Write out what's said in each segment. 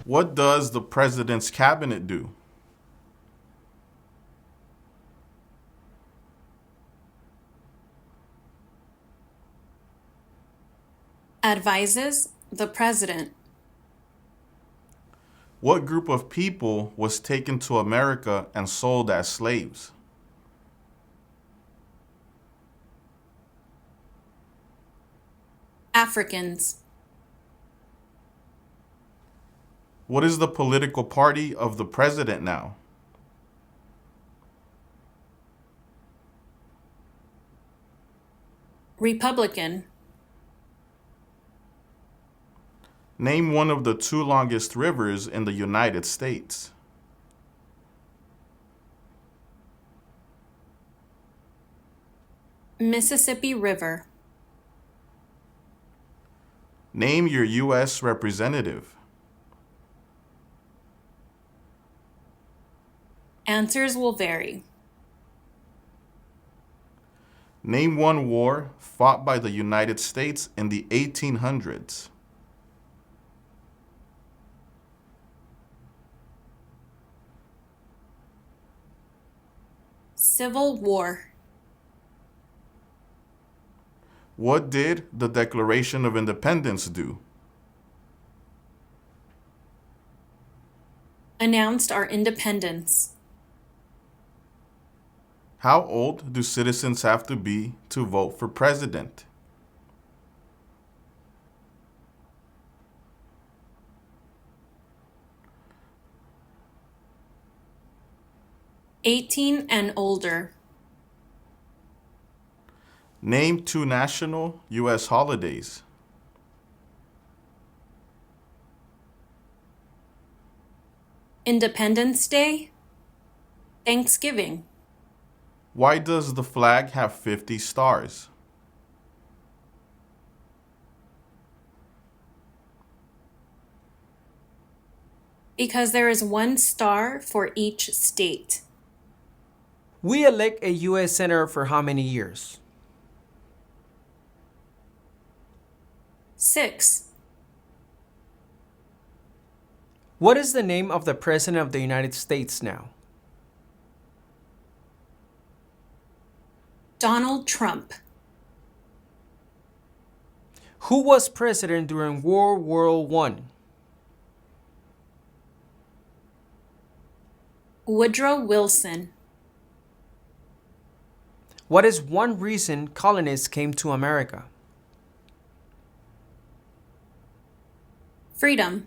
What does the president's cabinet do? Advises the president. What group of people was taken to America and sold as slaves? Africans. What is the political party of the president now? Republican. Name one of the two longest rivers in the United States. Mississippi River. Name your U.S. representative. Answers will vary. Name one war fought by the United States in the 1800s. Civil War. What did the Declaration of Independence do? Announced our independence. How old do citizens have to be to vote for president? '18 and older. Name two national U.S. holidays. Independence Day. Thanksgiving. Why does the flag have 50 stars? Because there is one star for each state. We elect a U.S. Senator for how many years? 6. What is the name of the President of the United States now? Donald Trump. Who was president during World War I? Woodrow Wilson. What is one reason colonists came to America? Freedom.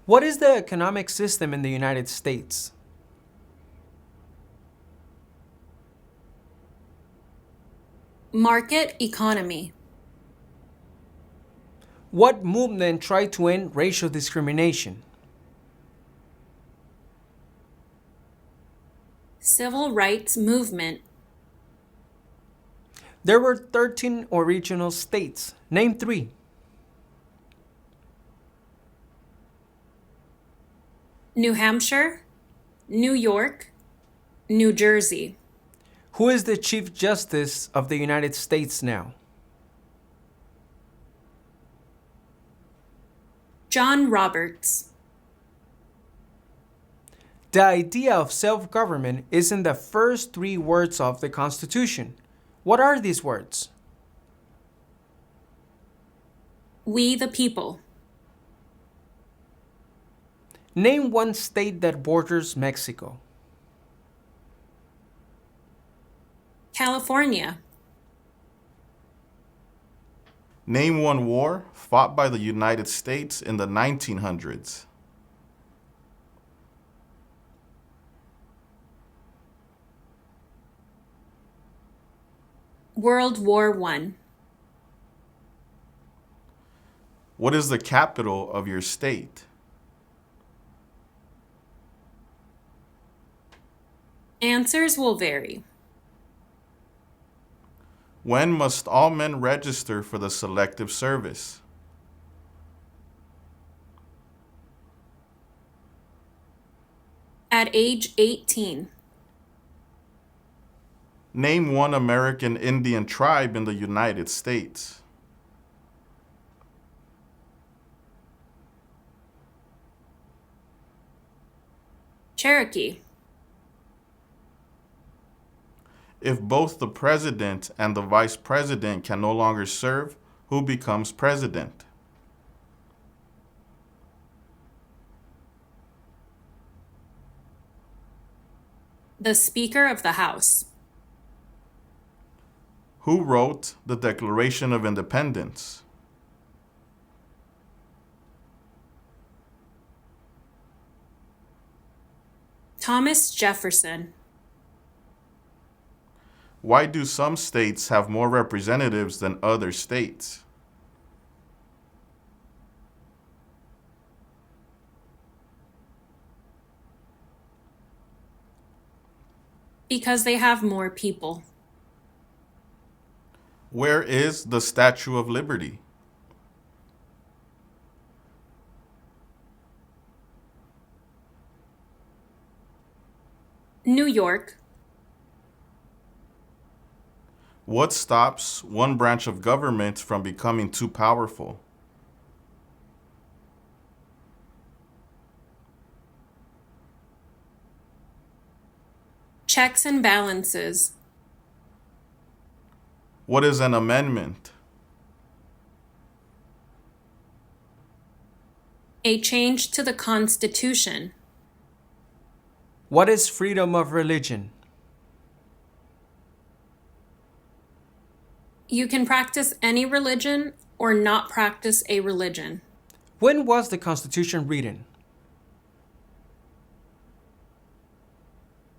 What is the economic system in the United States? Market economy. What movement tried to end racial discrimination? Civil rights movement. There were 13 original states. Name 3. New Hampshire, New York, New Jersey. Who is the Chief Justice of the United States now? John Roberts. The idea of self-government is in the first 3 words of the Constitution. What are these words? We the people. Name one state that borders Mexico. California. Name one war fought by the United States in the 1900s. World War I. What is the capital of your state? Answers will vary. When must all men register for the Selective Service? At age 18. Name one American Indian tribe in the United States. Cherokee. If both the president and the vice president can no longer serve, who becomes president? The Speaker of the House. Who wrote the Declaration of Independence? Thomas Jefferson. Why do some states have more representatives than other states? Because they have more people. Where is the Statue of Liberty? New York. What stops one branch of government from becoming too powerful? Checks and balances. What is an amendment? A change to the Constitution. What is freedom of religion? You can practice any religion or not practice a religion. When was the Constitution written?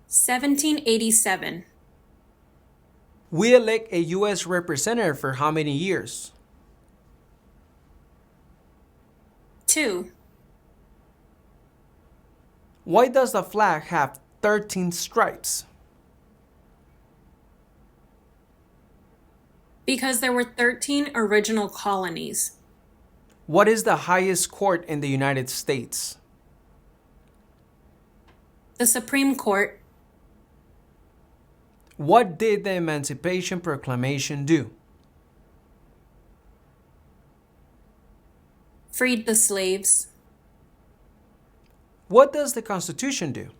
1787. We elect a U.S. representative for how many years? 2. Why does the flag have 13 stripes? Because there were 13 original colonies. What is the highest court in the United States? The Supreme Court. What did the Emancipation Proclamation do? Freed the slaves. What does the Constitution do?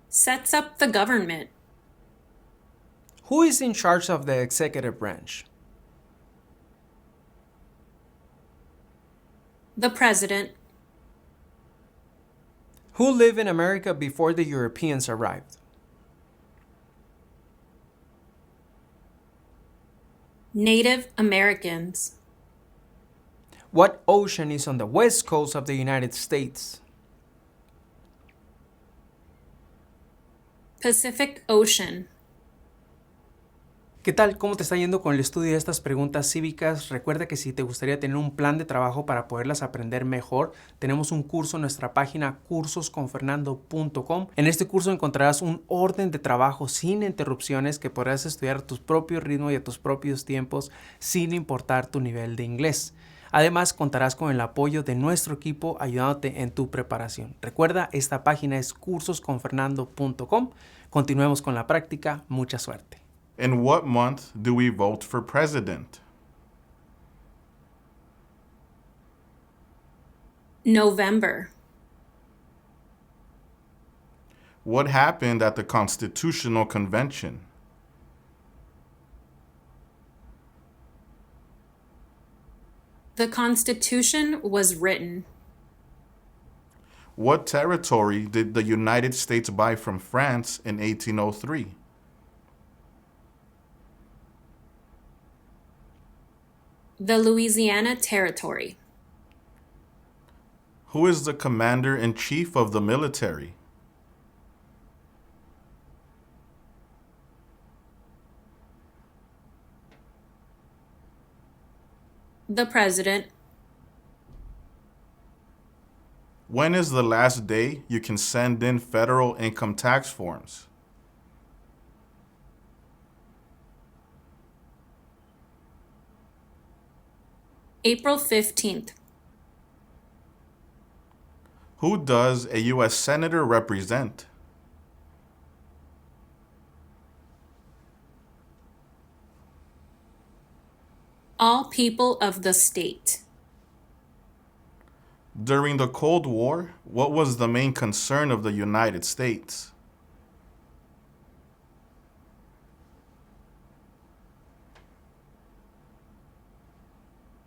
Sets up the government. Who is in charge of the executive branch? The President. Who lived in America before the Europeans arrived? Native Americans. What ocean is on the west coast of the United States? Pacific Ocean. ¿Qué tal? ¿Cómo te está yendo con el estudio de estas preguntas cívicas? Recuerda que si te gustaría tener un plan de trabajo para poderlas aprender mejor, tenemos un curso en nuestra página cursosconfernando.com. En este curso encontrarás un orden de trabajo sin interrupciones que podrás estudiar a tu propio ritmo y a tus propios tiempos sin importar tu nivel de inglés. Además, contarás con el apoyo de nuestro equipo ayudándote en tu preparación. Recuerda, esta página es cursosconfernando.com. Continuemos con la práctica. Mucha suerte. In what month do we vote for president? November. What happened at the Constitutional Convention? The Constitution was written. What territory did the United States buy from France in 1803? The Louisiana Territory. Who is the commander-in-chief of the military? The President. When is the last day you can send in federal income tax forms? April 15th. Who does a U.S. Senator represent? All people of the state. During the Cold War, what was the main concern of the United States?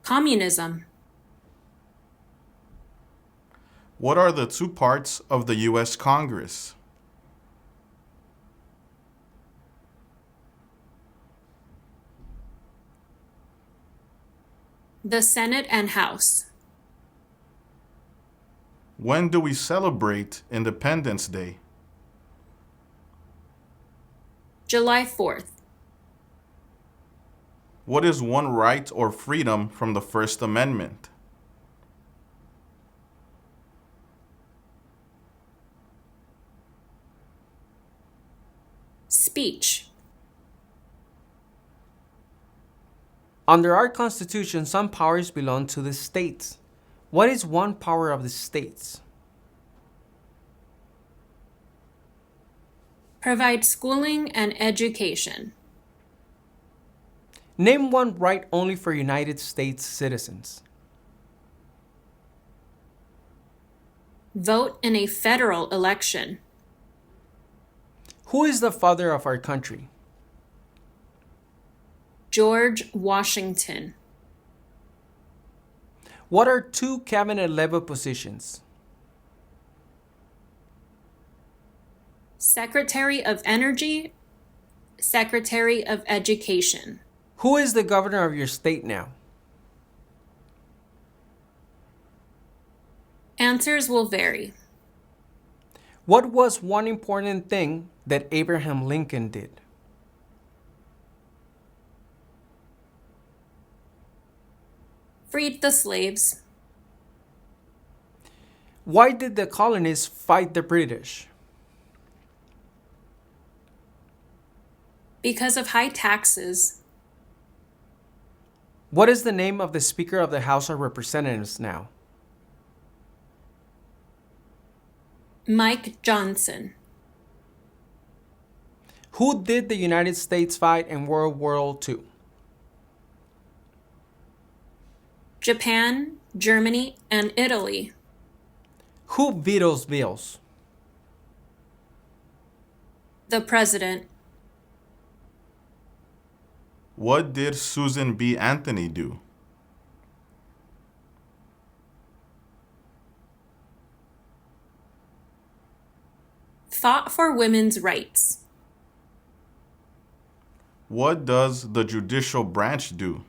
Communism. What are the two parts of the U.S. Congress? The Senate and House. When do we celebrate Independence Day? July 4th. What is one right or freedom from the First Amendment? Speech. Under our Constitution, some powers belong to the states. What is one power of the states? Provide schooling and education. Name one right only for United States citizens. Vote in a federal election. Who is the father of our country? George Washington. What are two cabinet-level positions? Secretary of Energy, Secretary of Education. Who is the governor of your state now? Answers will vary. What was one important thing that Abraham Lincoln did? Freed the slaves. Why did the colonists fight the British? Because of high taxes. What is the name of the Speaker of the House of Representatives now? Mike Johnson. Who did the United States fight in World War II? Japan, Germany, and Italy. Who vetoes bills? The President. What did Susan B. Anthony do? Fought for women's rights. What does the judicial branch do?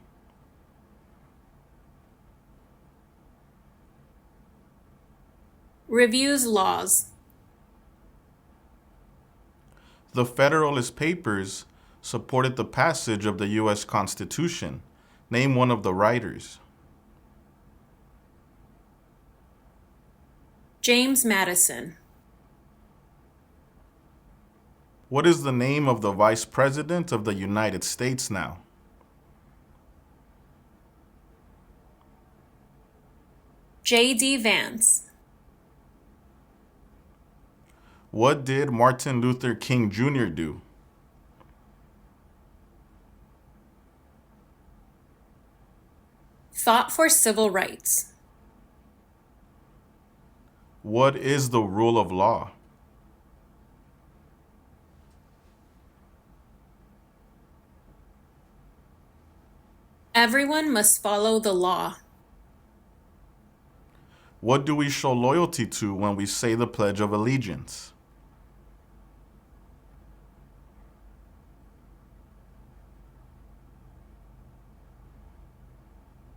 Reviews laws. The Federalist Papers supported the passage of the U.S. Constitution. Name one of the writers. James Madison. What is the name of the Vice President of the United States now? J.D. Vance. What did Martin Luther King Jr. do? Fought for civil rights. What is the rule of law? Everyone must follow the law. What do we show loyalty to when we say the Pledge of Allegiance?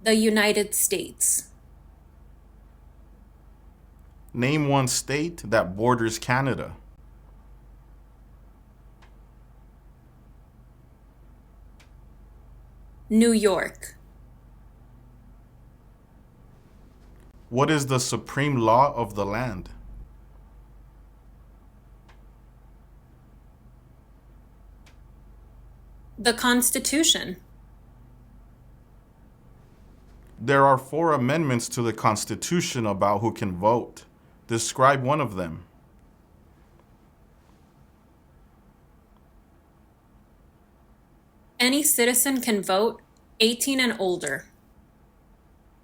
The United States. Name one state that borders Canada. New York. What is the supreme law of the land? The Constitution. There are 4 amendments to the Constitution about who can vote. Describe one of them. Any citizen can vote, 18 and older.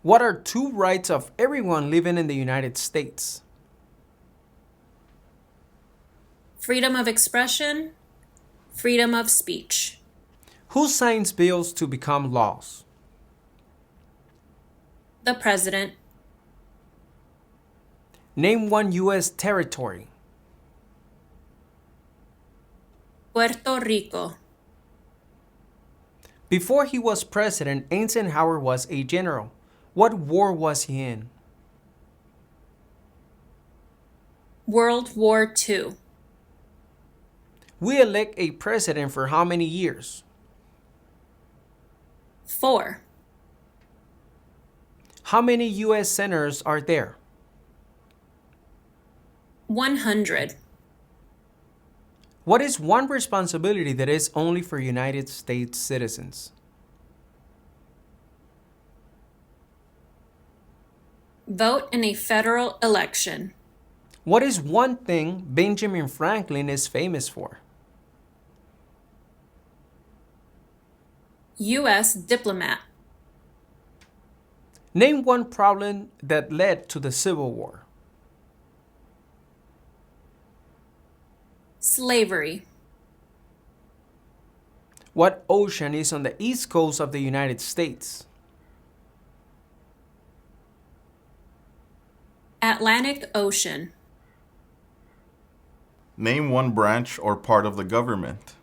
What are two rights of everyone living in the United States? Freedom of expression, freedom of speech. Who signs bills to become laws? The President. Name one U.S. territory. Puerto Rico. Before he was president, Eisenhower was a general. What war was he in? World War II. We elect a president for how many years? 4. How many U.S. senators are there? 100. What is one responsibility that is only for United States citizens? Vote in a federal election. What is one thing Benjamin Franklin is famous for? U.S. diplomat. Name one problem that led to the Civil War. Slavery. What ocean is on the east coast of the United States? Atlantic Ocean. Name one branch or part of the government.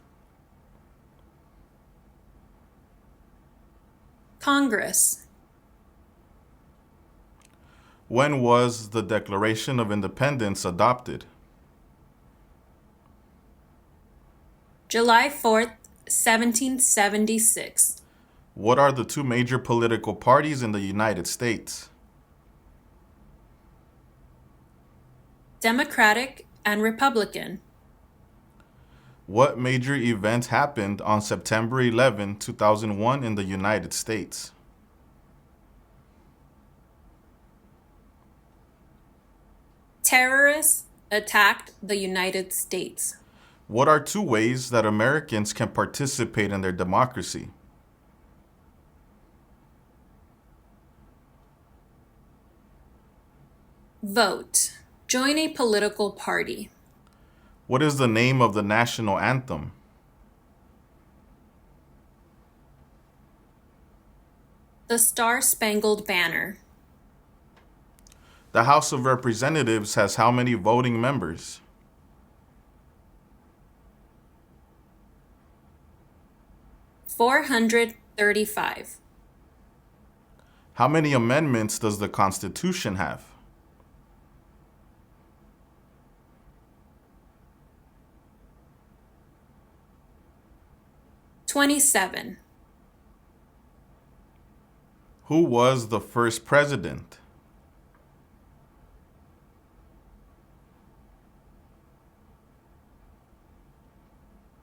Congress. When was the Declaration of Independence adopted? July 4th, 1776. What are the two major political parties in the United States? Democratic and Republican. What major event happened on September 11, 2001 in the United States? Terrorists attacked the United States. What are two ways that Americans can participate in their democracy? Vote. Join a political party. What is the name of the national anthem? The Star-Spangled Banner. The House of Representatives has how many voting members? $435. How many amendments does the Constitution have? $27. Who was the first president?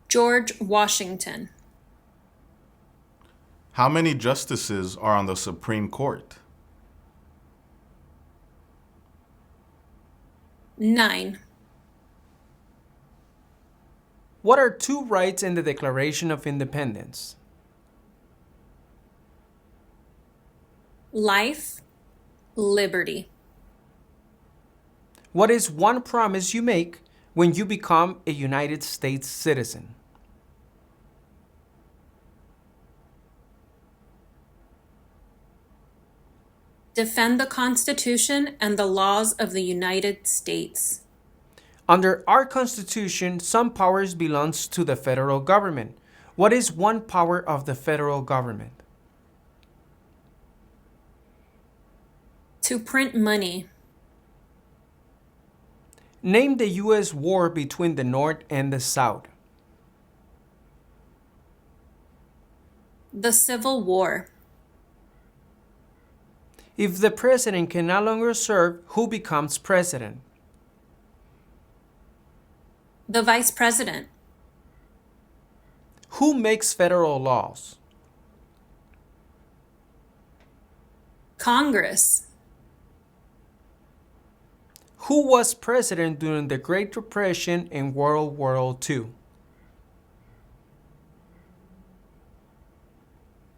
George Washington. How many justices are on the Supreme Court? 9. What are two rights in the Declaration of Independence? Life, liberty. What is one promise you make when you become a United States citizen? Defend the Constitution and the laws of the United States. Under our Constitution, some powers belongs to the federal government. What is one power of the federal government? To print money. Name the U.S. war between the North and the South. The Civil War. If the president can no longer serve, who becomes president? The Vice President. Who makes federal laws? Congress. Who was president during the Great Depression and World War II?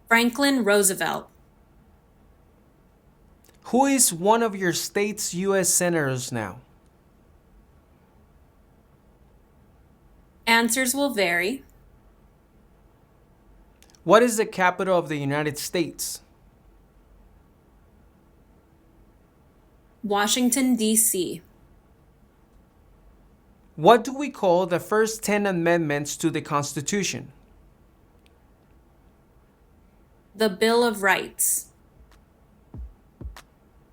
Franklin Roosevelt. Who is one of your state's U.S. senators now? Answers will vary. What is the capital of the United States? Washington, D.C. What do we call the first 10 amendments to the Constitution? The Bill of Rights.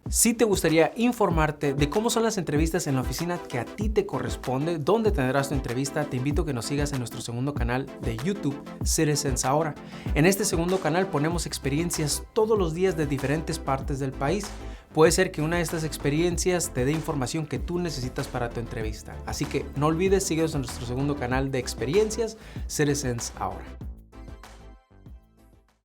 Si te gustaría informarte de cómo son las entrevistas en la oficina que a ti te corresponde, dónde tendrás tu entrevista, te invito a que nos sigas en nuestro segundo canal de YouTube, Citizens Ahora. En este segundo canal ponemos experiencias todos los días de diferentes partes del país. Puede ser que una de estas experiencias te dé información que tú necesitas para tu entrevista. Así que no olvides, síguenos en nuestro segundo canal de experiencias, Citizens Ahora.